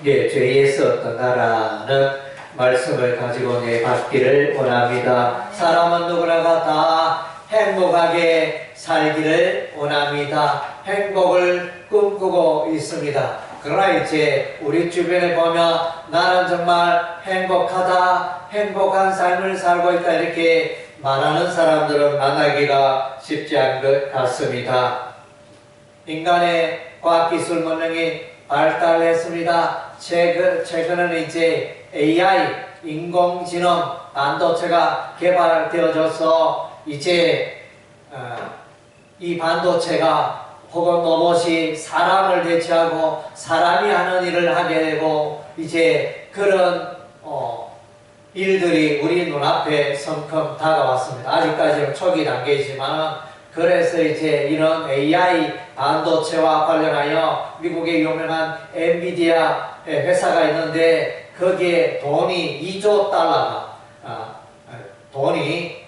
예, 죄에서 어떤 나라는 말씀을 가지고 내받기를 원합니다. 사람은 누구나가 다 행복하게 살기를 원합니다. 행복을 꿈꾸고 있습니다. 그러나 이제 우리 주변에 보면 나는 정말 행복하다, 행복한 삶을 살고 있다 이렇게 말하는 사람들은 만나기가 쉽지 않은 것 같습니다. 인간의 과학기술 문명이 발달했습니다. 최근에는 이제 AI, 인공지능, 반도체가 개발되어져서 이제 이 반도체가 혹은 로봇이 사람을 대체하고 사람이 하는 일을 하게 되고 이제 그런 일들이 우리 눈앞에 성큼 다가왔습니다. 아직까지는 초기 단계이지만 그래서 이제 이런 AI 반도체와 관련하여 미국의 유명한 엔비디아 회사가 있는데 거기에 돈이 2조 달러가 돈이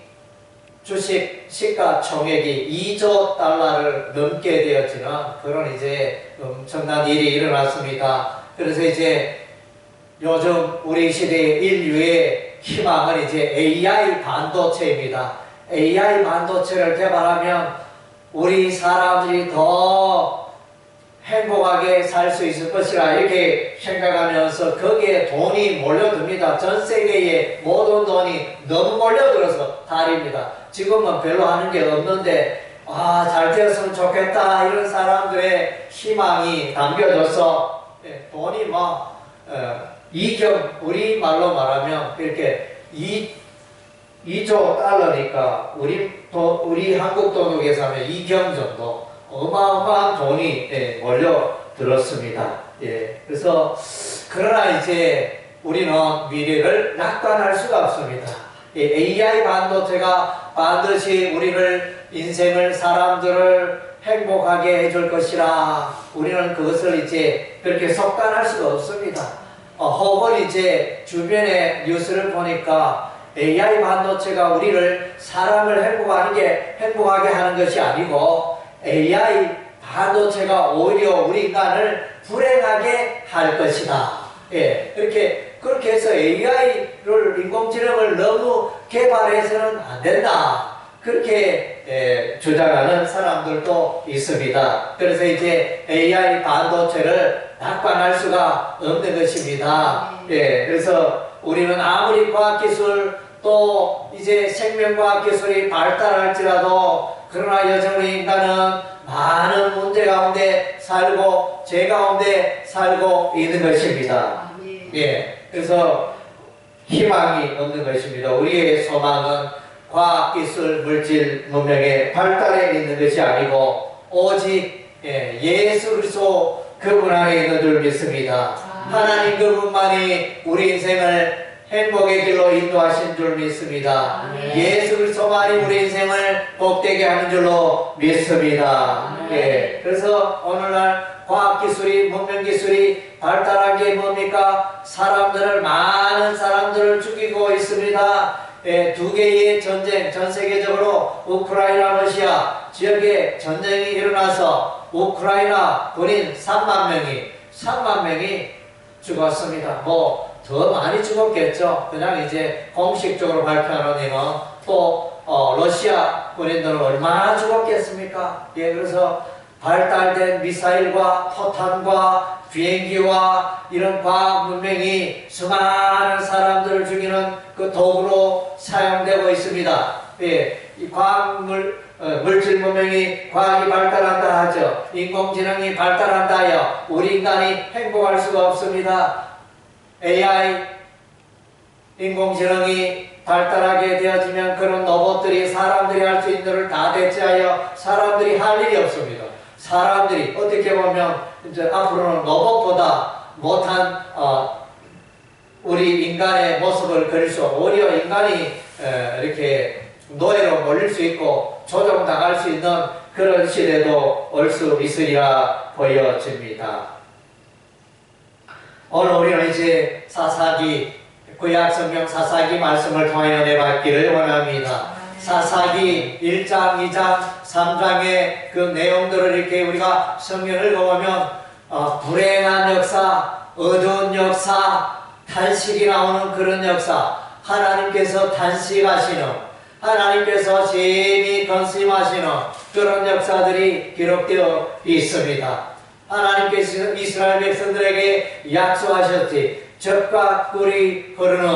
주식 시가총액이 2조 달러를 넘게 되어지는 그런 이제 엄청난 일이 일어났습니다. 그래서 이제 요즘 우리 시대의 인류의 희망은 이제 AI 반도체입니다. AI 반도체를 개발하면 우리 사람들이 더 행복하게 살 수 있을 것이라 이렇게 생각하면서 거기에 돈이 몰려듭니다. 전 세계의 모든 돈이 너무 몰려들어서 달입니다. 지금은 별로 하는 게 없는데 잘 되었으면 좋겠다 이런 사람들의 희망이 담겨져서 돈이 우리 말로 말하면 이렇게 2조 달러니까 우리 한국 돈으로 계산하면 2경 정도 어마어마한 돈이 몰려들었습니다. 그래서 그러나 이제 우리는 미래를 낙관할 수가 없습니다. AI 반도체가 반드시 우리를 사람들을 행복하게 해줄 것이라 우리는 그것을 이제 그렇게 속단할 수가 없습니다. 혹은 이제 주변의 뉴스를 보니까 AI 반도체가 우리를 사람을 행복하게 하는 것이 아니고 AI 반도체가 오히려 우리 인간을 불행하게 할 것이다. 그렇게 해서 AI를 인공지능을 너무 개발해서는 안 된다. 그렇게 주장하는 사람들도 있습니다. 그래서 이제 AI 반도체를 낙관할 수가 없는 것입니다. 그래서 우리는 아무리 과학기술 또 이제 생명과학기술이 발달할지라도 그러나 여전히 인간은 많은 문제 가운데 살고 죄 가운데 살고 있는 것입니다. 그래서 희망이 없는 것입니다. 우리의 소망은 과학기술 물질 문명의 발달에 있는 것이 아니고 오직 예수 그리스도 그분 안에 있는 줄 믿습니다. 하나님 그분만이 우리 인생을 행복의 길로 인도하신 줄 믿습니다. 예수 그리스도만이 우리 인생을 복되게 하는 줄로 믿습니다. 그래서 오늘날 과학기술이 문명기술이 발달한 게 뭡니까? 많은 사람들을 죽이고 있습니다. 두 개의 전쟁, 전 세계적으로 우크라이나 러시아 지역에 전쟁이 일어나서 우크라이나 군인 3만 명이 죽었습니다. 더 많이 죽었겠죠. 그냥 이제 공식적으로 발표하는 이는 또 러시아 군인들은 얼마나 죽었겠습니까? 그래서 발달된 미사일과 포탄과 비행기와 이런 과학 문명이 수많은 사람들을 죽이는 그 도구로 사용되고 있습니다. 이 물질 문명이 과학이 발달한다 하죠. 인공지능이 발달한다 하여 우리 인간이 행복할 수가 없습니다. AI 인공지능이 발달하게 되어지면 그런 로봇들이 사람들이 할 수 있는 일을 다 대체하여 사람들이 할 일이 없습니다. 사람들이 어떻게 보면 이제 앞으로는 로봇보다 못한 우리 인간의 모습을 그릴 수 없고 오히려 인간이 이렇게 노예로 몰릴 수 있고 조종당할 수 있는 그런 시대도 올 수 있으리라 보여집니다. 오늘 우리는 이제 구약 성경 사사기 말씀을 통하여 내받기를 원합니다. 사사기 1장, 2장, 3장의 그 내용들을 이렇게 우리가 성경을 읽어보면 불행한 역사, 어두운 역사, 탄식이 나오는 그런 역사, 하나님께서 탄식하시는, 하나님께서 심히 건심하시는 그런 역사들이 기록되어 있습니다. 하나님께서 이스라엘 백성들에게 약속하셨지, 젖과 꿀이 흐르는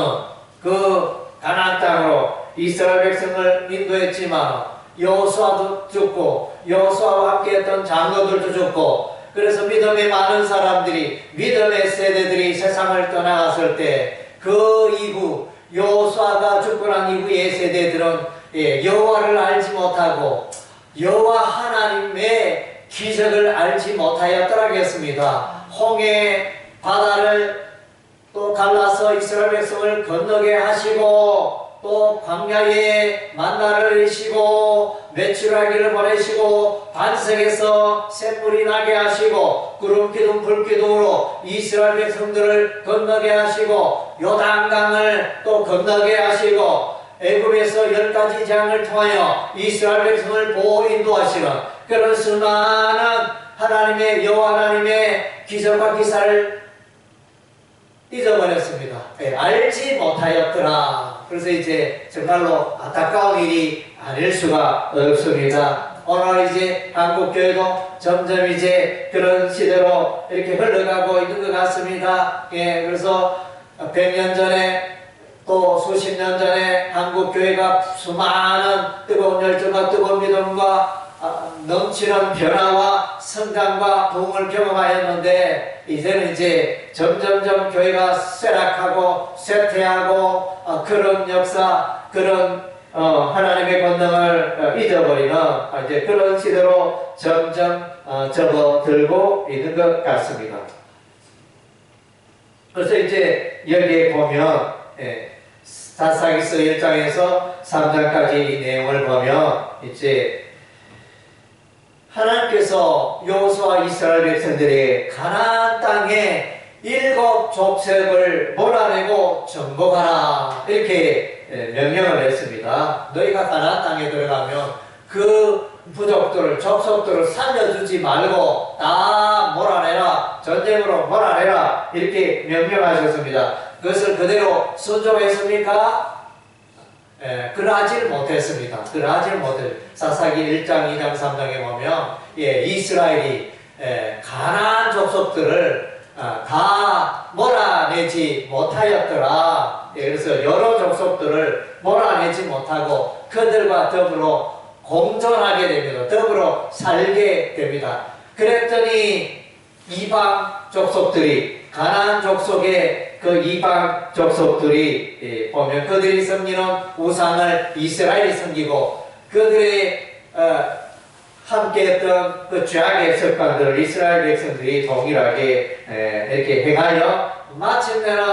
그 가나안 땅으로 이스라엘 백성을 인도했지만 여호수아도 죽고 여호수아와 함께했던 장로들도 죽고, 그래서 믿음의 많은 사람들이, 믿음의 세대들이 세상을 떠나갔을 때 그 이후 여호수아가 죽고 난 이후의 세대들은 여호와를 알지 못하고 여호와 하나님의 기적을 알지 못하였더라겠습니다. 홍해 바다를 또 갈라서 이스라엘 백성을 건너게 하시고, 또 광야에 만나를 내리시고 메추라기를 보내시고 반석에서 샘물이 나게 하시고 구름기둥 불기둥으로 이스라엘 백성들을 건너게 하시고 요단강을 또 건너게 하시고 애굽에서 10가지 재앙을 통하여 이스라엘 백성을 보호 인도하시는 그런 수많은 하나님의 여호와 하나님의 기적과 기사를 잊어버렸습니다. 알지 못하였더라. 그래서 이제 정말로 안타까운 일이 아닐 수가 없습니다. 오늘 이제 한국교회도 점점 이제 그런 시대로 이렇게 흘러가고 있는 것 같습니다. 그래서 100년 전에 또 수십 년 전에 한국교회가 수많은 뜨거운 열정과 뜨거운 믿음과 넘치는 변화와 성장과 부흥을 경험하였는데, 이제는 이제 점점점 교회가 쇠락하고 쇠퇴하고 그런 역사, 그런 하나님의 권능을 잊어버리는 이제 그런 시대로 점점 접어들고 있는 것 같습니다. 그래서 이제 여기에 보면 사사기서 1장에서 3장까지 이 내용을 보면 이제 하나님께서 여호수아 이스라엘 백성들이 가나안 땅에 7 족속을 몰아내고 정복하라 이렇게 명령을 했습니다. 너희가 가나안 땅에 들어가면 그 부족들을, 족속들을 살려주지 말고 다 몰아내라, 전쟁으로 몰아내라 이렇게 명령하셨습니다. 그것을 그대로 순종했습니까? 그러하지를 못했습니다. 그러하지를 못했습니다. 사사기 1장, 2장, 3장에 보면 이스라엘이 가나안 족속들을 다 몰아내지 못하였더라. 그래서 여러 족속들을 몰아내지 못하고 그들과 더불어 공존하게 됩니다. 더불어 살게 됩니다. 그랬더니 이방 족속들이, 가나안 족속의 그 이방 족속들이 보면 그들이 섬기는 우상을 이스라엘이 섬기고, 그들의 함께했던 그 죄악의 습관들을 이스라엘 백성들이 동일하게 이렇게 행하여 마침내는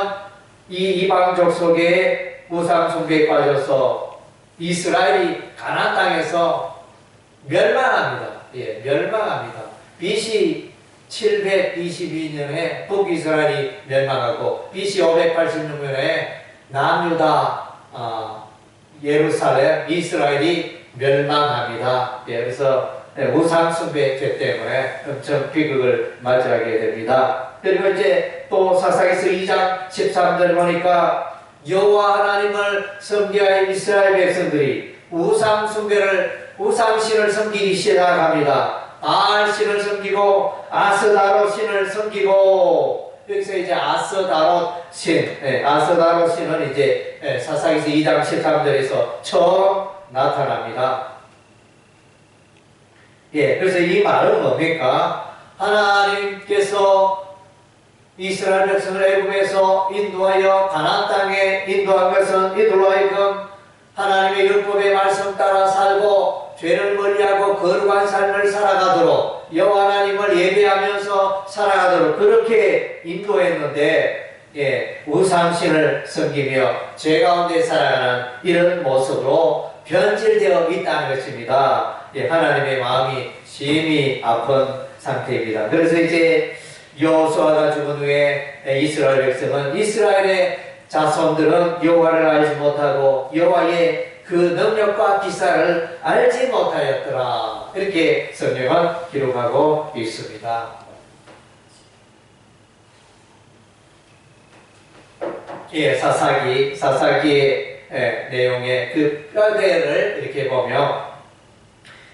이 이방 족속의 우상 숭배에 빠져서 이스라엘이 가나안 땅에서 멸망합니다. 멸망합니다. BC 722년에 북이스라엘이 멸망하고 BC 586년에 남유다, 예루살렘, 이스라엘이 멸망합니다. 그래서 우상 숭배 죄 때문에 엄청 비극을 맞이하게 됩니다. 그리고 이제 또 사사기서 2장 13절 보니까 여호와 하나님을 섬기하여 이스라엘 백성들이 우상 숭배를, 우상신을 섬기기 시작합니다. 바알신을 섬기고 아스다롯 신을 섬기고, 여기서 이제 아스다롯 신, 아스다롯 신은 이제 사사기서 2장 13절에서 처음 나타납니다. 그래서 이 말은 뭡니까? 하나님께서 이스라엘 백성을 애굽에서 인도하여 가나안 땅에 인도한 것은 이들로 하여금 하나님의 율법의 말씀 따라 살고 죄를 멀리하고 거룩한 삶을 살아가도록, 여호와 하나님을 예배하면서 살아가도록 그렇게 인도했는데, 우상신을 섬기며 죄 가운데 살아가는 이런 모습으로 변질되어 있다는 것입니다. 하나님의 마음이 심히 아픈 상태입니다. 그래서 이제 여호수아가 죽은 후에 이스라엘 백성은, 이스라엘의 자손들은 여호와를 알지 못하고 여호와의 그 능력과 기사를 알지 못하였더라. 이렇게 성경은 기록하고 있습니다. 예, 사사기의 내용의 그 뼈대를 이렇게 보면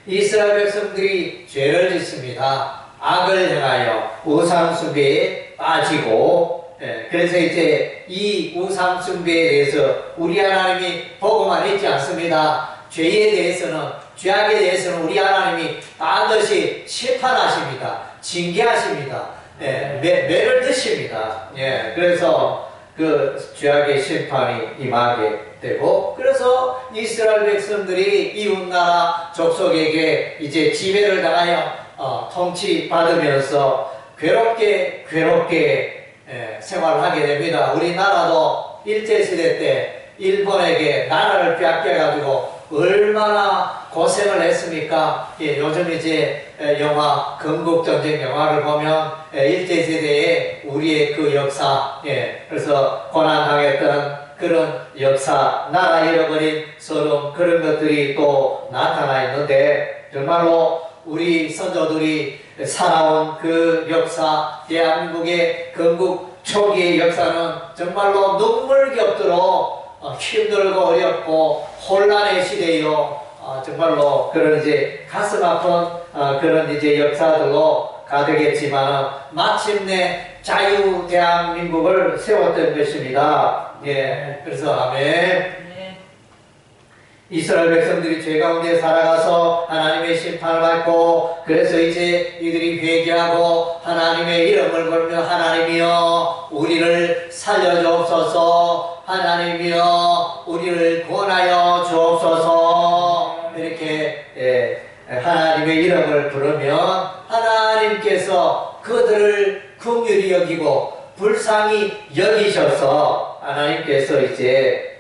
이스라엘 백성들이 죄를 짓습니다. 악을 행하여 우상숭배에 빠지고, 그래서 이제 이 우상숭배에 대해서 우리 하나님이 보고만 있지 않습니다. 죄에 대해서는, 죄악에 대해서는 우리 하나님이 반드시 심판하십니다. 징계하십니다. 매를 드십니다. 그래서 그 죄악의 심판이 임하게 되고, 그래서 이스라엘 백성들이 이웃나라 족속에게 이제 지배를 당하여 통치받으면서 괴롭게 생활을 하게 됩니다. 우리나라도 일제시대 때 일본에게 나라를 빼앗겨가지고 얼마나 고생을 했습니까? 요즘 이제 영화 건국전쟁 영화를 보면 일제시대의 우리의 그 역사, 그래서 고난당했던 그런 역사, 나라 잃어버린 서름, 그런 것들이 또 나타나 있는데, 정말로 우리 선조들이 살아온 그 역사, 대한민국의 건국 초기의 역사는 정말로 눈물겹도록 힘들고 어렵고 혼란의 시대요. 정말로 그런 이제 가슴 아픈 그런 이제 역사들로 가득했지만 마침내 자유 대한민국을 세웠던 것입니다. 그래서 아멘. 이스라엘 백성들이 죄 가운데 살아가서 하나님의 심판을 받고, 그래서 이제 이들이 회개하고 하나님의 이름을 부르며 하나님이여 우리를 살려주옵소서, 하나님이여 우리를 구원하여 주옵소서, 이렇게 하나님의 이름을 부르면 하나님께서 그들을 긍휼히 여기고 불쌍히 여기셔서 하나님께서 이제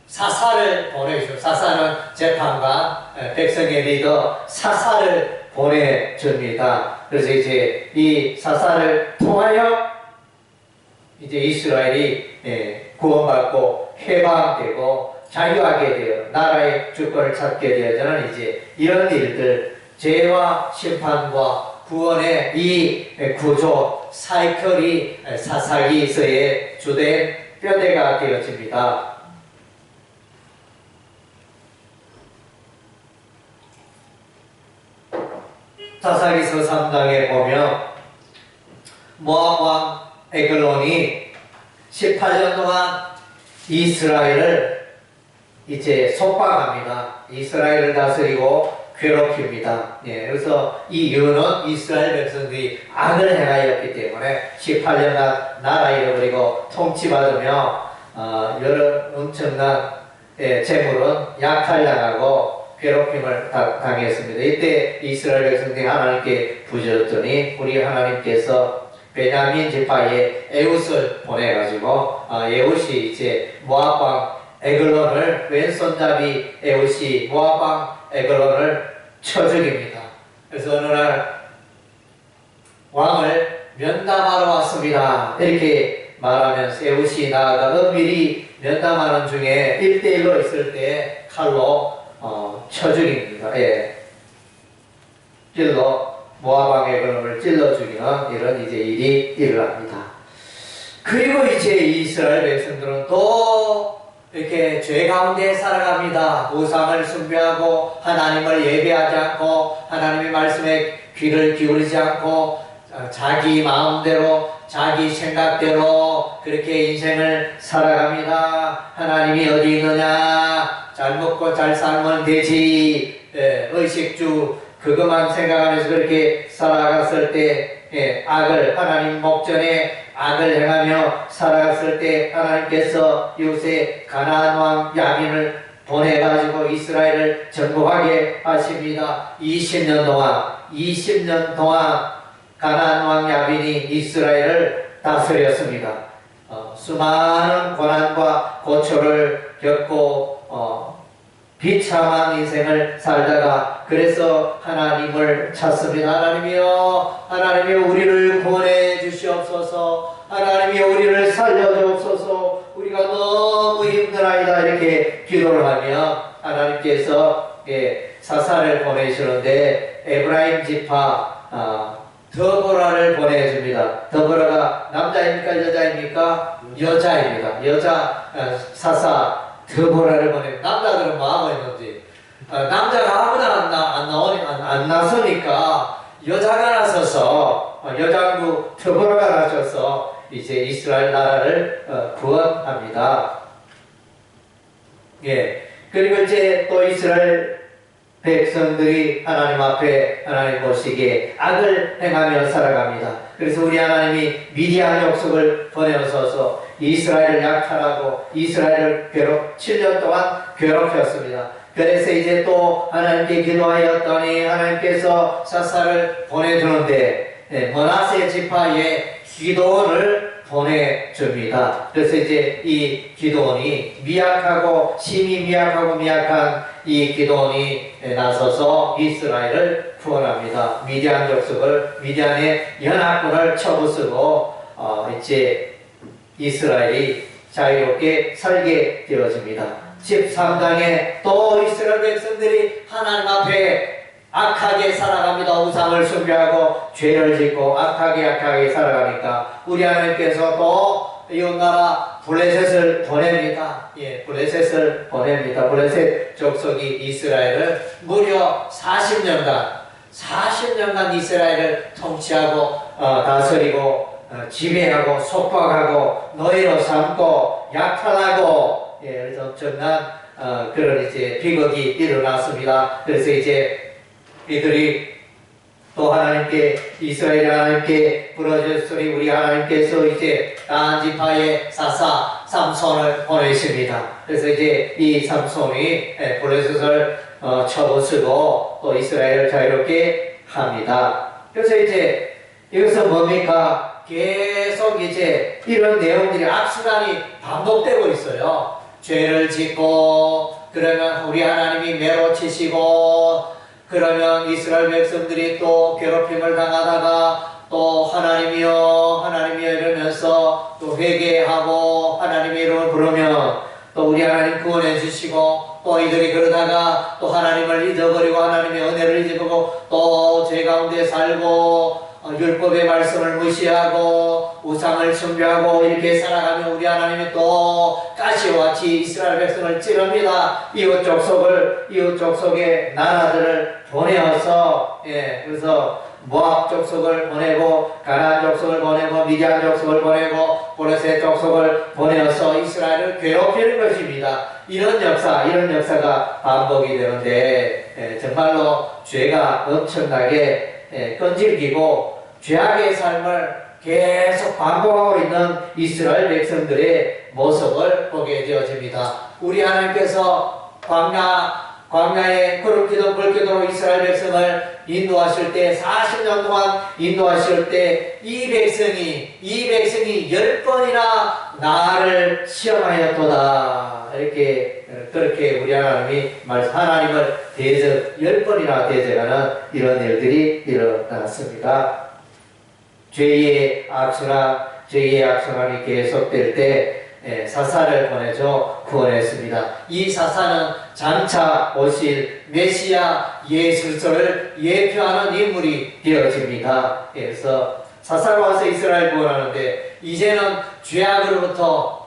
사사를 보내주죠. 사사는 재판관, 백성의 리더 사사를 보내줍니다. 그래서 이제 이 사사를 통하여 이제 이스라엘이 구원받고 해방되고 자유하게 되어 나라의 주권을 찾게 되어서는 이제 이런 일들, 죄와 심판과 구원의 이 구조 사이클이 사사기서의 주된 뼈대가 되어집니다. 사사기서 3장에 보면 모압 왕 에글론이 18년 동안 이스라엘을 이제 속박합니다. 이스라엘을 다스리고 괴롭힙니다. 그래서 이 이유는 이스라엘 백성들이 악을 행하였기 때문에 18년간 나라 잃어버리고 통치받으며 여러 엄청난 재물은 약탈당하고 괴롭힘을 당했습니다. 이때 이스라엘 백성들이 하나님께 부르짖었더니 우리 하나님께서 베냐민 지파에 에웃을 보내가지고 에웃이 이제 모압 왕 에글론을, 왼손잡이 에웃이 모압 왕 에글론을 쳐 죽입니다. 그래서 어느 날 왕을 면담하러 왔습니다. 이렇게 말하면서 에웃이 나아가 은밀히 면담하는 중에 1대1로 있을 때 칼로 쳐 죽입니다. 찔러 모압 왕의 그놈을 찔러 죽이는 이런 이제 일이 일어납니다. 그리고 이제 이스라엘 백성들은 또 이렇게 죄 가운데 살아갑니다. 우상을 숭배하고 하나님을 예배하지 않고 하나님의 말씀에 귀를 기울이지 않고 자기 마음대로 자기 생각대로 그렇게 인생을 살아갑니다. 하나님이 어디 있느냐, 잘 먹고 잘 살면 되지, 의식주 그것만 생각하면서 그렇게 살아갔을 때 악을, 하나님 목전에 악을 행하며 살아갔을 때 하나님께서 이웃에 가나안 왕 야민을 보내가지고 이스라엘을 정복하게 하십니다. 20년 동안 가나안 왕 야빈이 이스라엘을 다스렸습니다. 수많은 고난과 고초를 겪고 비참한 인생을 살다가 그래서 하나님을 찾습니다. 하나님이여 우리를 구원해 주시옵소서, 하나님이여 우리를 살려주옵소서, 우리가 너무 힘들어이다, 이렇게 기도를 하며 하나님께서 사사를 보내시는데 에브라임 지파 더보라를 보내줍니다. 더보라가 남자입니까? 여자입니까? 여자입니다. 여자 사사 더보라를 보냅니다. 남자들은 뭐 하고 있는지. 남자가 아무나 안 나서니까 여자가 나서서 여장부 더보라가 나서서 이제 이스라엘 나라를 구원합니다. 예. 그리고 이제 또 이스라엘 백성들이 하나님 앞에 하나님 보시기에 악을 행하며 살아갑니다. 그래서 우리 하나님이 미디안 족속을 보내어서 이스라엘을 약탈하고 이스라엘을 7년 동안 괴롭혔습니다. 그래서 이제 또 하나님께 기도하였더니 하나님께서 사사를 보내주는데 므낫세 지파에 기도원을 보내줍니다. 그래서 이제 이 기도원이 미약하고 심히 미약한 이 기도원이 나서서 이스라엘을 구원합니다. 미디안 족속을 미디안의 연합군을 쳐부수고 이제 이스라엘이 자유롭게 살게 되어집니다. 13장에 또 이스라엘 백성들이 하나님 앞에 악하게 살아갑니다. 우상을 숭배하고 죄를 짓고 악하게 살아가니까 우리 하나님께서 또 이웃나라 블레셋을 보냅니다. 예, 블레셋을 보냅니다. 블레셋 족속이 이스라엘을 무려 40년간 이스라엘을 통치하고 다스리고 지배하고 속박하고 노예로 삼고 약탈하고 그래서 엄청난 그런 이제 비극이 일어났습니다. 그래서 이제 이들이 또 하나님께 이스라엘 하나님께 부르짖으니 우리 하나님께서 이제 단 지파의 사사 삼손을 보내십니다. 그래서 이제 이 삼손이 블레셋을 쳐부수고 또 이스라엘을 자유롭게 합니다. 그래서 이제 이것은 뭡니까? 계속 이제 이런 내용들이 악순환이 반복되고 있어요. 죄를 짓고 그러면 우리 하나님이 매로 치시고 그러면 이스라엘 백성들이 또 괴롭힘을 당하다가 또 하나님이여 이러면서 또 회개하고 하나님의 이름을 부르면 또 우리 하나님 구원해 주시고 또 이들이 그러다가 또 하나님을 잊어버리고 하나님의 은혜를 잊어버리고 또 죄 가운데 살고 율법의 말씀을 무시하고 우상을 숭배하고 이렇게 살아가면 우리 하나님이 또 가시와 같이 이스라엘 백성을 찌릅니다. 이웃 족속의 나라들을 보내어서 그래서 모압 족속을 보내고 가나안 족속을 보내고 미디안 족속을 보내고 블레셋 족속을 보내어서 이스라엘을 괴롭히는 것입니다. 이런 역사가 반복이 되는데 정말로 죄가 엄청나게 끈질기고 죄악의 삶을 계속 반복하고 있는 이스라엘 백성들의 모습을 보게 되어집니다. 우리 하나님께서 광야에 구름기둥 불기둥으로 이스라엘 백성을 인도하실 때 40년 동안 인도하실 때 이 백성이 10번이나 나를 시험하였도다. 그렇게 우리 하나님이 하나님을 10번이나 대적하는 이런 일들이 일어났습니다. 죄의 악순환이 계속될 때 사사를 보내줘 구원했습니다. 이 사사는 장차 오실 메시아 예수 그리스도를 예표하는 인물이 되어집니다. 그래서 사사가 와서 이스라엘 구원하는데 이제는 죄악으로부터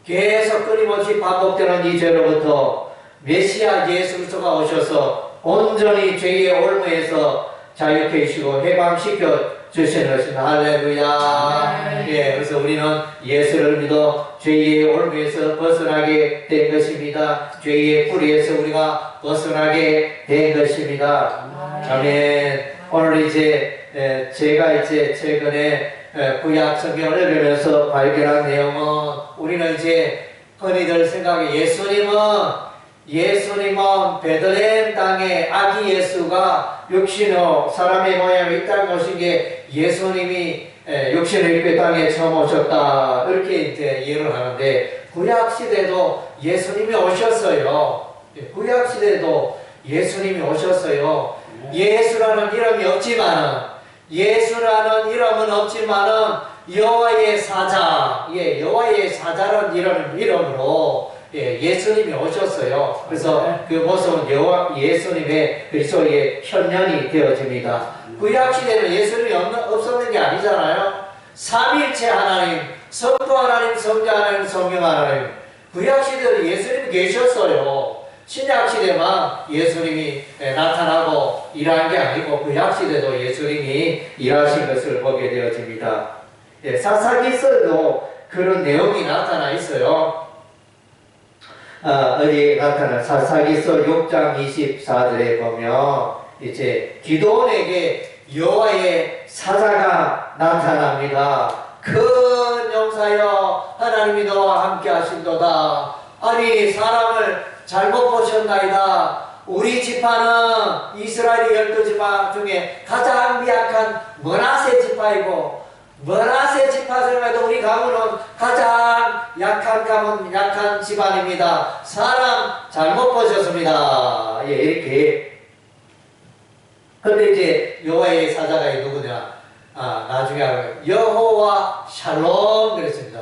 계속 끊임없이 반복되는 이 죄로부터 메시아 예수 그리스도가 오셔서 온전히 죄의 올무에서 자유케 해주시고 해방시켜 주시는 것입니다. 할렐루야. 그래서 우리는 예수를 믿어 죄의 올무에서 벗어나게 된 것입니다. 죄의 뿌리에서 우리가 벗어나게 된 것입니다. 아멘. 오늘 이제 제가 이제 최근에 구약 성경을 읽으면서 발견한 내용은 우리는 이제 흔히들 생각해 예수님은 베들레헴 땅에 아기 예수가 육신으로 사람의 모양으로 이 땅에 오신 게 예수님이 육신을 입고 이 땅에 처음 오셨다 이렇게 이제 이해를 하는데 구약 시대도 예수님이 오셨어요. 구약 시대도 예수님이 오셨어요. 예수라는 이름은 없지만은 여호와의 사자, 여호와의 사자라는 이름으로 예수님이 오셨어요. 그래서 그 모습은 예수님의 그리스도의 현현이 되어집니다. 구약시대는 예수님이 없었는 게 아니잖아요. 삼위일체 하나님, 성부 하나님, 성자 하나님, 성령 하나님. 구약시대는 예수님이 계셨어요. 신약시대만 예수님이 나타나고 일하는 게 아니고 구약시대도 예수님이 일하신 것을 보게 되어집니다. 사사기서도 그런 내용이 나타나 있어요. 어디에 나타나 사사기서 6장 24절에 보면 이제 기도원에게 여호와의 사자가 나타납니다. 큰 용사여 하나님이 너와 함께 하신도다. 아니 사람을 잘못 보셨나이다. 우리 지파는 이스라엘의 12지파 중에 가장 미약한 므낫세 지파이고 므낫세 지파 중에도 우리 가문은 가장 약한 집안입니다. 사람 잘못 보셨습니다. 이렇게. 근데 이제 여호와의 사자가 누구냐? 나중에 알아요. 여호와 샬롬 그랬습니다.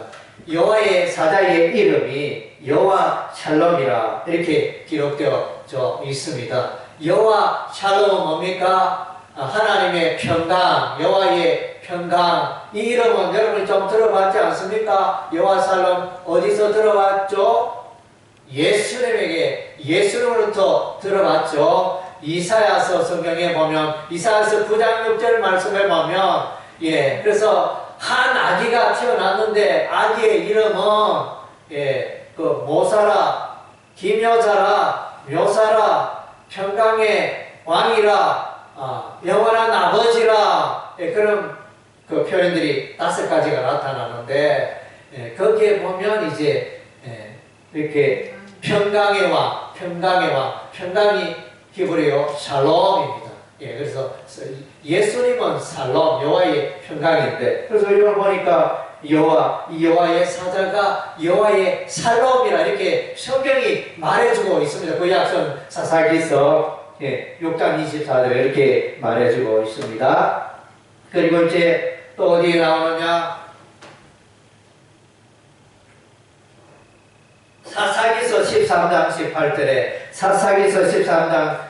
여호와의 사자의 이름이 여호와 샬롬이라 이렇게 기록되어 있습니다. 여호와 샬롬은 뭡니까? 하나님의 평강, 여호와의 평강. 이 이름은 여러분이 좀 들어봤지 않습니까? 여호와 샬롬 어디서 들어봤죠? 예수님으로부터 들어봤죠. 이사야서 성경에 보면 이사야서 9장 6절 말씀에 보면 그래서 한 아기가 태어났는데 아기의 이름은 그 모사라, 기묘자라, 묘사라, 평강의 왕이라, 영원한 아버지라 그런 그 표현들이 5가지가 나타나는데 거기에 보면 이제 이렇게 평강의 왕, 평강이 히브리어 샬롬입니다. 그래서 예수님은 샬롬, 여호와의 평강인데 그래서 이걸 보니까 여호와의 사자가 여호와의 샬롬이라 이렇게 성경이 말해주고 있습니다. 그 약선 사사기서 6장 24절에 이렇게 말해주고 있습니다. 그리고 이제 또 어디에 나오느냐? 사사기서 13장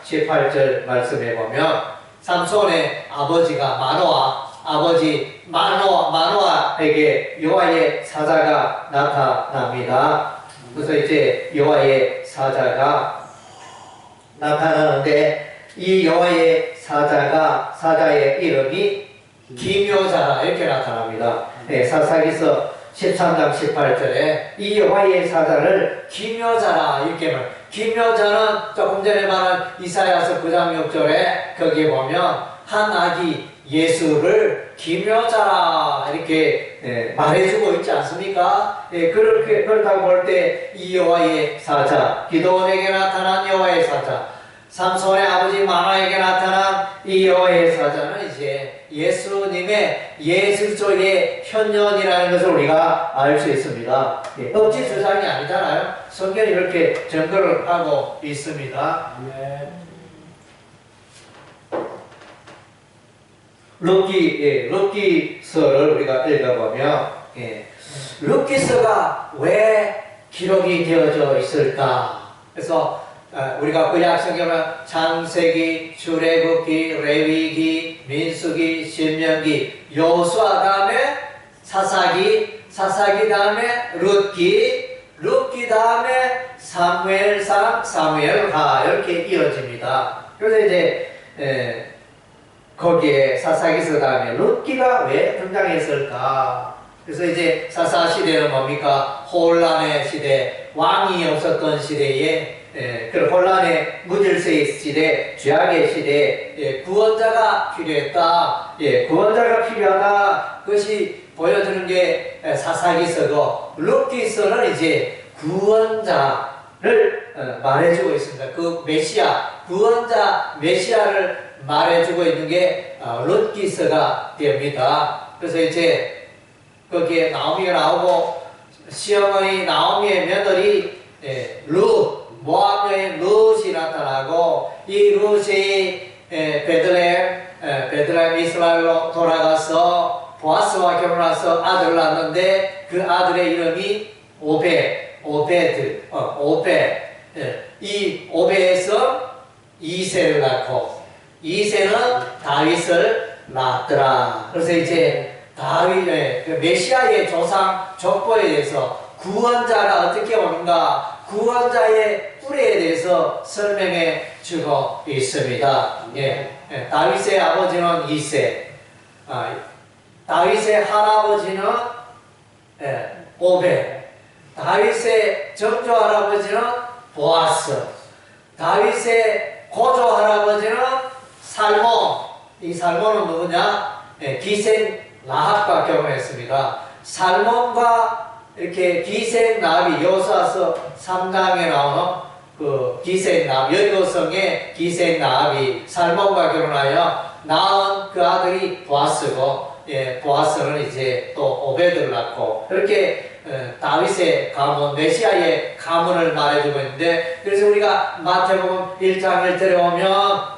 18절 말씀해 보면 삼손의 아버지가 마노아에게 여호와의 사자가 나타납니다. 그래서 이제 여호와의 사자가 나타나는데 이 여호와의 사자의 이름이 기묘자라 이렇게 나타납니다. 사사기서 13장 18절에 이 여호와의 사자를 기묘자라 이렇게 말. 기묘자는 조금 전에 말한 이사야서 9장 6절에 거기에 보면 한 아기 예수를 기묘자라 이렇게 말해주고 있지 않습니까? 그렇다고 볼 때 이 여호와의 사자, 기도원에게 나타난 여호와의 사자, 삼손의 아버지 마노아에게 나타난 이 여호와의 사자는 이제 예수님의 예수조의 현현이라는 것을 우리가 알 수 있습니다. 억지 주장이 아니잖아요. 성경이 이렇게 증거를 하고 있습니다. 룻기서를 우리가 읽어보면 룻기서가 왜 기록이 되어져 있을까? 그래서 우리가 구약 성경은 창세기, 출애굽기, 레위기, 민수기, 신명기, 여호수아 다음에 사사기 다음에 룻기 다음에 사무엘상, 사무엘하 이렇게 이어집니다. 그래서 이제 거기에 사사기서 다음에 룻기가 왜 등장했을까? 그래서 이제 사사 시대는 뭡니까? 혼란의 시대, 왕이 없었던 시대에 그런 혼란의 무질서의 시대, 죄악의 시대, 구원자가 필요했다. 구원자가 필요하다. 그것이 보여주는 게 사사기서고, 룻기서는 이제 구원자를 말해주고 있습니다. 그 메시아, 구원자 메시아를 말해주고 있는 게 룻기서가 됩니다. 그래서 이제 거기에 나오미가 나오고 시어머니 나오미의 며느리 모압 여인 룻이 나타나고 이 룻이 베들레헴 이스라엘로 돌아가서 보아스와 결혼해서 아들을 낳았는데 그 아들의 이름이 오벳 오베드, 오베. 이 오베에서 이세를 낳고 이세는 다윗을 낳았더라. 그래서 이제 다윗의 메시아의 조상 족보에 대해서 구원자가 어떻게 오는가, 구원자의 뿌리에 대해서 설명해 주고 있습니다. 다윗의 아버지는 이세, 다윗의 할아버지는 오베, 다윗의 정조 할아버지는 보아스, 다윗의 고조 할아버지는 살몬. 이 살몬은 누구냐? 기생 라합과 결혼했습니다. 살몬과 이렇게 기생 라합이 여호수아서 3장에 나오는 그 기생 라합, 여리고성의 기생 라합이 살몬과 결혼하여 낳은 그 아들이 보아스고, 보아스는 이제 또 오베드를 낳고, 그렇게 다윗의 가문, 메시아의 가문을 말해주고 있는데, 그래서 우리가 마태복음 1장 1절에 오면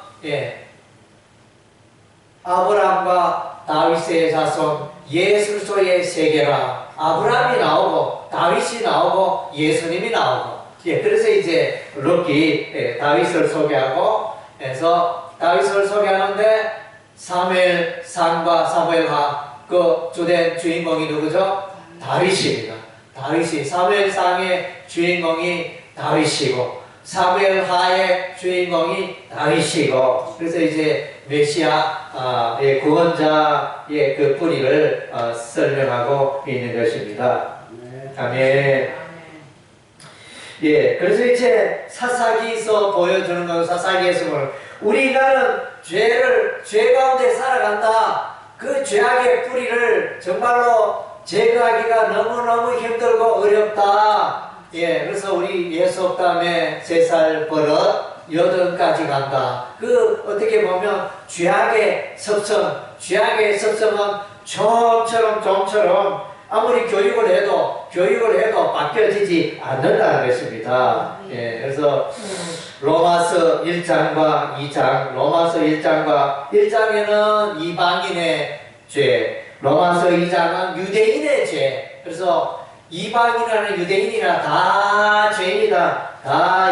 아브라함과 다윗의 자손 예술소의 세계라, 아브라함이 나오고 다윗이 나오고 예수님이 나오고, 그래서 이제 룻기 다윗을 소개하고 해서 다윗을 소개하는데 사무엘상과 사무엘하 그 주된 주인공이 누구죠? 다윗입니다. 다윗이 사무엘상의 주인공이 다윗이고 사무엘하의 주인공이 다윗이고, 그래서 이제 메시아의 구원자의 그 뿌리를 설명하고 있는 것입니다. 아멘. 그래서 이제 사사기에서 보여주는 건, 사사기에서 보는 우리가는 죄 가운데 살아간다. 그 죄악의 뿌리를 정말로 제거하기가 너무너무 힘들고 어렵다. 그래서 우리 예수 없다음에 3살 버릇 8까지 간다. 그 어떻게 보면 죄악의 습성, 죄악의 습성은 좀처럼 아무리 교육을 해도 바뀌어지지 않는다는 것입니다. 그래서 로마서 1장과 2장, 로마서 1장에는 이방인의 죄, 로마서 2장은 유대인의 죄. 그래서 이방인이나 유대인이나 다 죄인이다. 다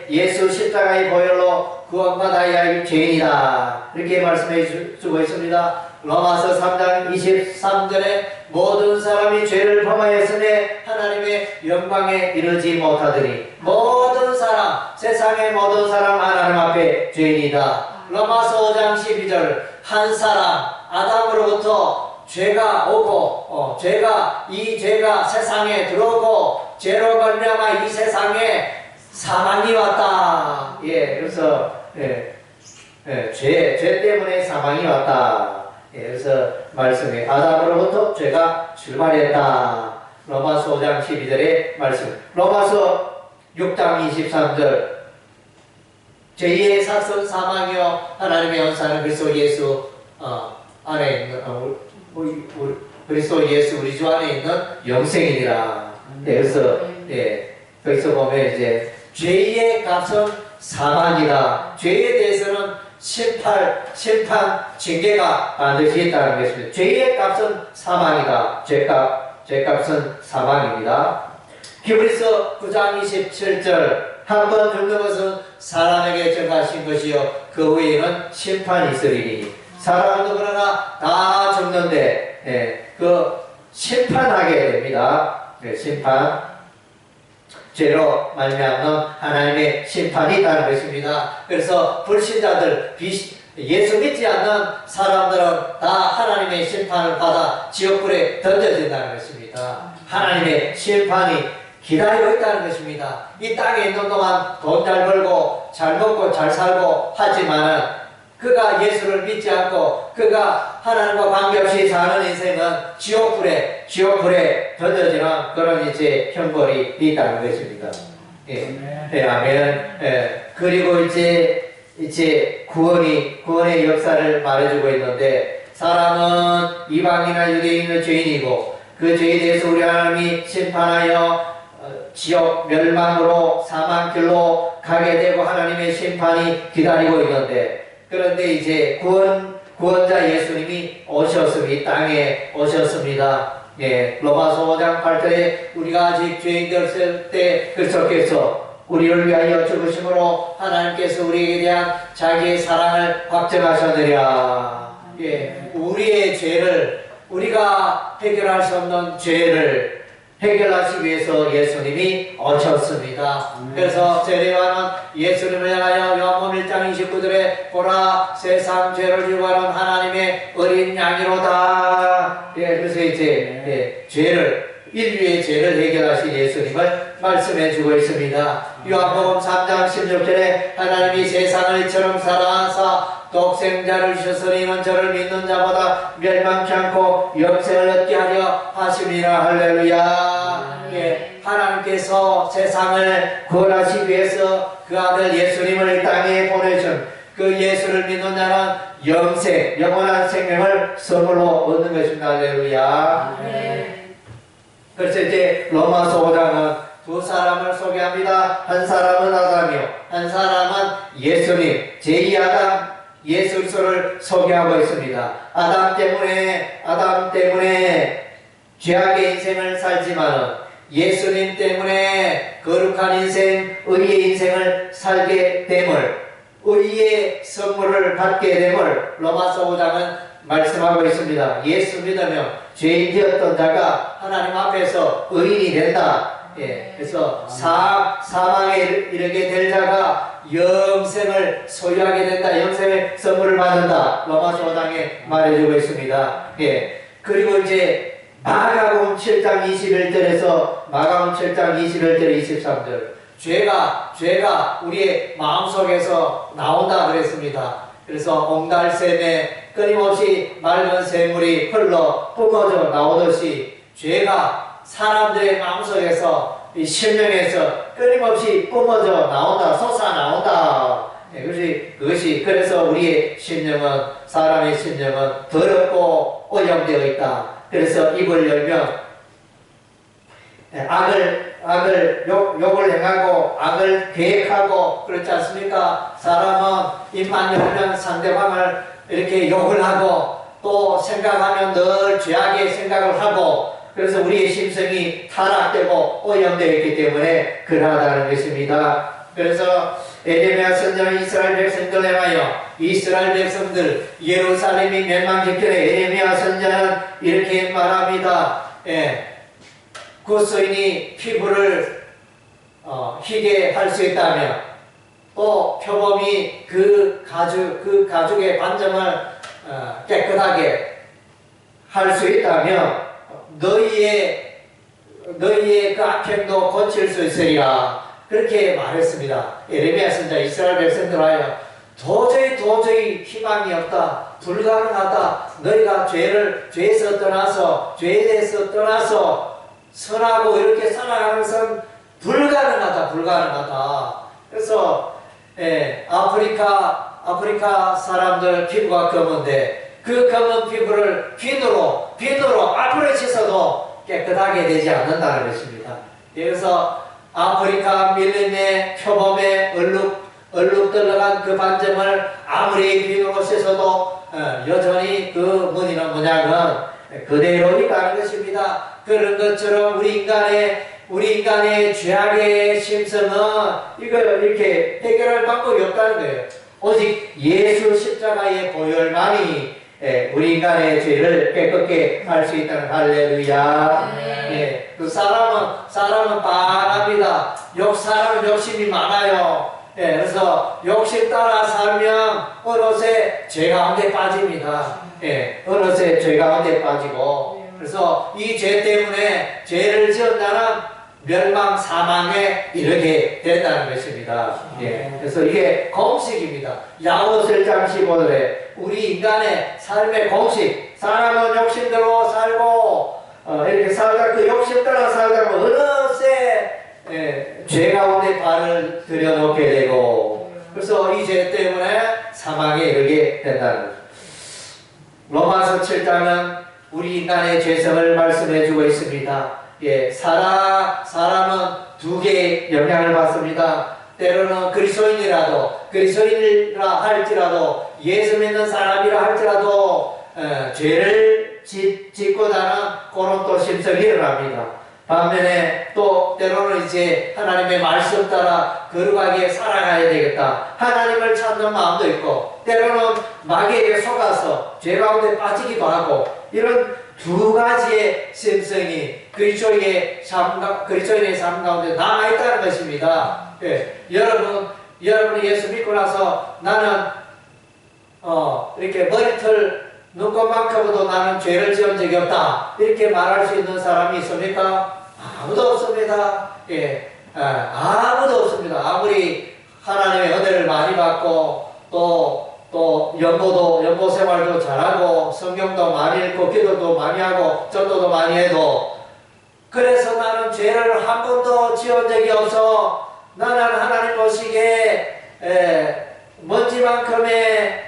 예수 십자가의 보혈로 구원받아야 할 죄인이다. 이렇게 말씀해 주고 있습니다. 로마서 3장 23절에 모든 사람이 죄를 범하였으니 하나님의 영광에 이르지 못하더니 모든 사람, 세상의 모든 사람 하나님 앞에 죄인이다. 로마서 5장 12절 한 사람 아담으로부터 죄가 오고 이 죄가 세상에 들어오고 죄로 말미암아 이 세상에 사망이 왔다. 그래서 죄 때문에 사망이 왔다. 그래서 말씀에 아담으로부터 죄가 출발했다. 로마서 5장 12절의 말씀. 로마서 6장 23절 죄의 삭은 사망이요 하나님의 연사는 그리스도 예수 안에 있는 그리스도 예수 우리 주 안에 있는 영생이니라. 그래서 거기서 보면 이제 죄의 값은 사망이다. 죄에 대해서는 심판, 징계가 반드시 있다는 것입니다. 죄의 값은 사망이다. 죄값은 사망입니다. 히브리서 9장 27절 한 번 죽는 것은 사람에게 정하신 것이요 그 후에는 심판이 있으리니 사람은 누구나 다 죽는데 그 심판하게 됩니다. 심판, 죄로 말미암는 하나님의 심판이 있다는 것입니다. 그래서 불신자들, 예수 믿지 않는 사람들은 다 하나님의 심판을 받아 지옥불에 던져진다는 것입니다. 하나님의 심판이 기다리고 있다는 것입니다. 이 땅에 있는 동안 돈 잘 벌고 잘 먹고 잘 살고 하지만은 그가 예수를 믿지 않고 그가 하나님과 관계없이 사는 인생은 지옥불에 던져지는 그런 이제 형벌이 있다는 것입니다. 아멘. 그리고 이제 구원의 역사를 말해주고 있는데 사람은 이방인이나 유대인의 죄인이고 그 죄에 대해서 우리 하나님이 심판하여 지옥 멸망으로 사망길로 가게 되고 하나님의 심판이 기다리고 있는데 그런데 이제 구원자 예수님이 이 땅에 오셨습니다. 예, 로마서 5장 8절에 우리가 아직 죄인이었을 때 그리스도께서 우리를 위하여 죽으심으로 하나님께서 우리에게 대한 자기의 사랑을 확증하셨느냐. 예, 우리의 죄를, 우리가 해결할 수 없는 죄를 해결하시기 위해서 예수님이 오셨습니다. 그래서 세례요한은 예수님을 향하여 요한복음 1장 29절에 보라 세상 죄를 지고 가는 하나님의 어린 양이로다. 예, 그래서 이제 죄를, 인류의 죄를 해결하신 예수님을 말씀해 주고 있습니다. 요한복음 3장 16절에 하나님이 세상을 이처럼 사랑하사 독생자를 주셨으니 이는 저를 믿는 자보다 멸망치 않고 영생을 얻게 하려 하심이라. 할렐루야. 예, 하나님께서 세상을 구원하시기 위해서 그 아들 예수님을 땅에 보내신 그 예수를 믿는 자는 영생, 영원한 생명을 선물로 얻는 것입니다. 할렐루야. 그래서 이제 로마서 5장은 두 사람을 소개합니다. 한 사람은 아담이요, 한 사람은 예수님, 제2아담 예수 그리스도를 소개하고 있습니다. 아담 때문에 죄악의 인생을 살지만 예수님 때문에 거룩한 인생, 의의 인생을 살게 됨을, 의의 선물을 받게 됨을 로마서 5장은 말씀하고 있습니다. 예수 믿으면 죄인 되었던 자가 하나님 앞에서 의인이 된다. 예, 그래서 사망에 이르게 될 자가 영생을 소유하게 된다. 영생의 선물을 받는다. 로마서 5장에 말해주고 있습니다. 예, 그리고 이제 마가복음 7장 21절에서 마가복음 7장 21절 23절 죄가 우리의 마음속에서 나온다 그랬습니다. 그래서 옹달샘에 끊임없이 맑은 샘물이 흘러 뿜어져 나오듯이 죄가 사람들의 마음속에서 이 심령에서 끊임없이 뿜어져 나온다, 솟아 나온다. 그것이 그래서 우리의 심령은, 사람의 심령은 더럽고 오염되어 있다. 그래서 입을 열면 욕을 행하고 악을 계획하고 그렇지 않습니까? 사람은 입만 열면 상대방을 이렇게 욕을 하고 또 생각하면 늘 죄악의 생각을 하고, 그래서 우리의 심성이 타락되고 오염되어 있기 때문에 그러하다는 것입니다. 그래서 에레미야 선지자는 이스라엘 백성들을 향하여, 이스라엘 백성들 예루살렘이 멸망 직전에 에레미야 선지자는 이렇게 말합니다. 구스인이 피부를 희게 할 수 있다면, 또 표범이 그 가죽의 반점을 깨끗하게 할 수 있다면 너희의 그 악행도 고칠 수 있으리라. 그렇게 말했습니다. 에레미야 선지자 이스라엘 백성들하여 도저히 희망이 없다, 불가능하다. 너희가 죄에서 떠나서, 죄에 대해서 떠나서 선하고 이렇게 살아가는 것은 불가능하다. 그래서 아프리카 사람들 피부가 검은데 그 검은 피부를 비누로 앞으로 씻어도 깨끗하게 되지 않는다는 것입니다. 그래서 아프리카 밀림의 표범에 얼룩 들어간 그 반점을 아무리 비누로 씻어도 여전히 그 무늬는 문양은 그대로 있다는 것입니다. 그런 것처럼 우리 인간의 죄악의 심성은 이걸 이렇게 해결할 방법이 없다는 거예요. 오직 예수 십자가의 보혈만이 우리 인간의 죄를 깨끗게 할 수 있다는. 할렐루야. 그 사람은 반합니다. 사람은 욕심이 많아요. 그래서 욕심 따라 살면 어느새 죄 가운데 빠집니다. 어느새 죄 가운데 빠지고, 그래서 이 죄 때문에 죄를 지은 자는 멸망 사망에 이르게 된다는 것입니다. 그래서 이게 공식입니다. 야고보서 1장 15절에 우리 인간의 삶의 공식, 사람은 욕심대로 살고 이렇게 살다 그 욕심 따라 살다 보면 어느새 죄 가운데 발을 들여놓게 되고, 그래서 이 죄 때문에 사망에 이르게 된다는 거죠. 로마서 7장은 우리 인간의 죄성을 말씀해 주고 있습니다. 사람은 두 개의 영향을 받습니다. 때로는 그리스도인이라 할지라도, 예수 믿는 사람이라 할지라도 죄를 짓고자는 그런 또 심성이 일어납니다. 반면에 또 때로는 이제 하나님의 말씀 따라 거룩하게 살아가야 되겠다. 하나님을 찾는 마음도 있고, 때로는 마귀에게 속아서 죄 가운데 빠지기도 하고, 이런 두 가지의 심성이 그리스도인의 삶 가운데 남아있다는 것입니다. 예, 여러분이 예수 믿고 나서 나는 이렇게 머리털 눈곱만큼도 나는 죄를 지은 적이 없다, 이렇게 말할 수 있는 사람이 있습니까? 아무도 없습니다. 예, 아무도 없습니다. 아무리 하나님의 은혜를 많이 받고 또 연보 생활도 잘하고 성경도 많이 읽고 기도도 많이 하고 전도도 많이 해도, 그래서 나는 죄를 한 번도 지은 적이 없어, 나는 하나님 보시기에 먼지만큼의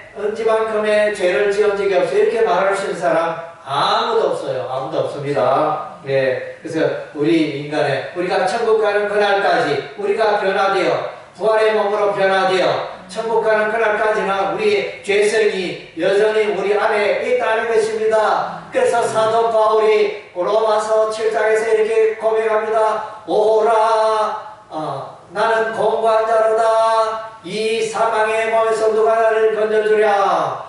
죄를 지은 적이 없어, 이렇게 말할 수 있는 사람 아무도 없어요. 아무도 없습니다. 예, 그래서 우리가 천국 가는 그날까지 우리가 변화되어 부활의 몸으로 변화되어 천국 가는 그날까지는 우리의 죄성이 여전히 우리 안에 있다는 것입니다. 그래서 사도 바울이 로마서 7장에서 이렇게 고백합니다. 오라, 나는 공고한 자로다. 이 사망의 몸에서 누가 나를 건져주랴.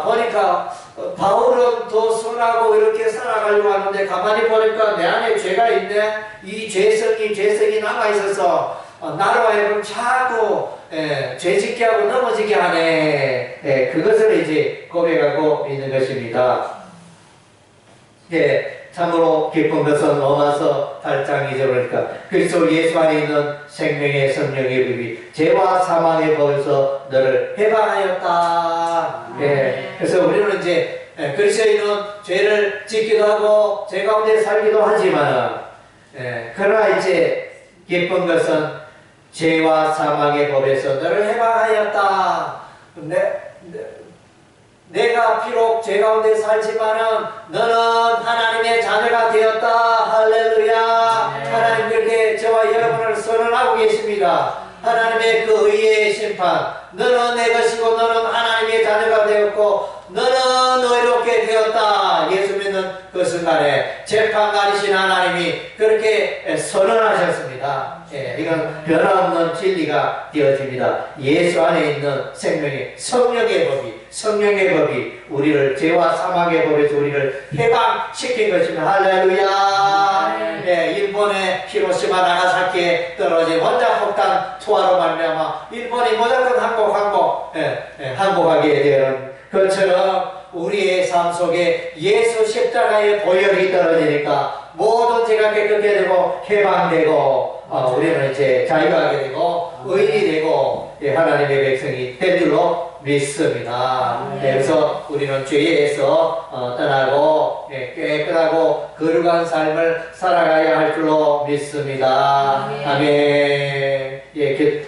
보니까 바울은 더 순하고 이렇게 살아가려고 하는데, 가만히 보니까 내 안에 죄가 있네. 이 죄성이 남아있어서 나로 하여금 자꾸 죄짓게 하고 넘어지게 하네. 그것을 이제 고백하고 있는 것입니다. 예, 참으로 기쁜 것은 로마서 8장 2절 보니까 그리스도 예수 안에 있는 생명의 성령의 법이 죄와 사망의 법에서 너를 해방하였다. 예, 그래서 우리는 이제 그리스도인은 죄를 짓기도 하고 죄 가운데 살기도 하지만, 그러나 이제 기쁜 것은 죄와 사망의 법에서 너를 해방하였다. 내가 비록 죄 가운데 살지만은 너는 하나님의 자녀가 되었다. 할렐루야. 하나님 그렇게 저와 여러분을 선언하고 계십니다. 하나님의 그 의의 심판, 너는 내 것이고 너는 하나님의 자녀가 되었고 너는 의롭게 되었다. 예수 믿는 그 순간에 재판관이신 하나님이 그렇게 선언하셨습니다. 예, 이건 변함없는 진리가 되어집니다. 예수 안에 있는 생명의 성령의 법이 우리를 죄와 사망의 법에서 우리를 해방시킨 것입니다. 할렐루야. 예, 일본의 히로시마 나가사키에 떨어진 원자 폭탄 투하로 말미암아 일본이 무조건 항복하게 되는 것처럼 우리의 삶 속에 예수 십자가의 보혈이 떨어지니까 모든 죄가 깨끗게 되고 해방되고, 우리는 이제 자유하게 되고 의인이 되고 하나님의 백성이 된 줄로 믿습니다. 그래서 우리는 죄에서 떠나고 깨끗하고 거룩한 삶을 살아가야 할 줄로 믿습니다. 아멘. 예,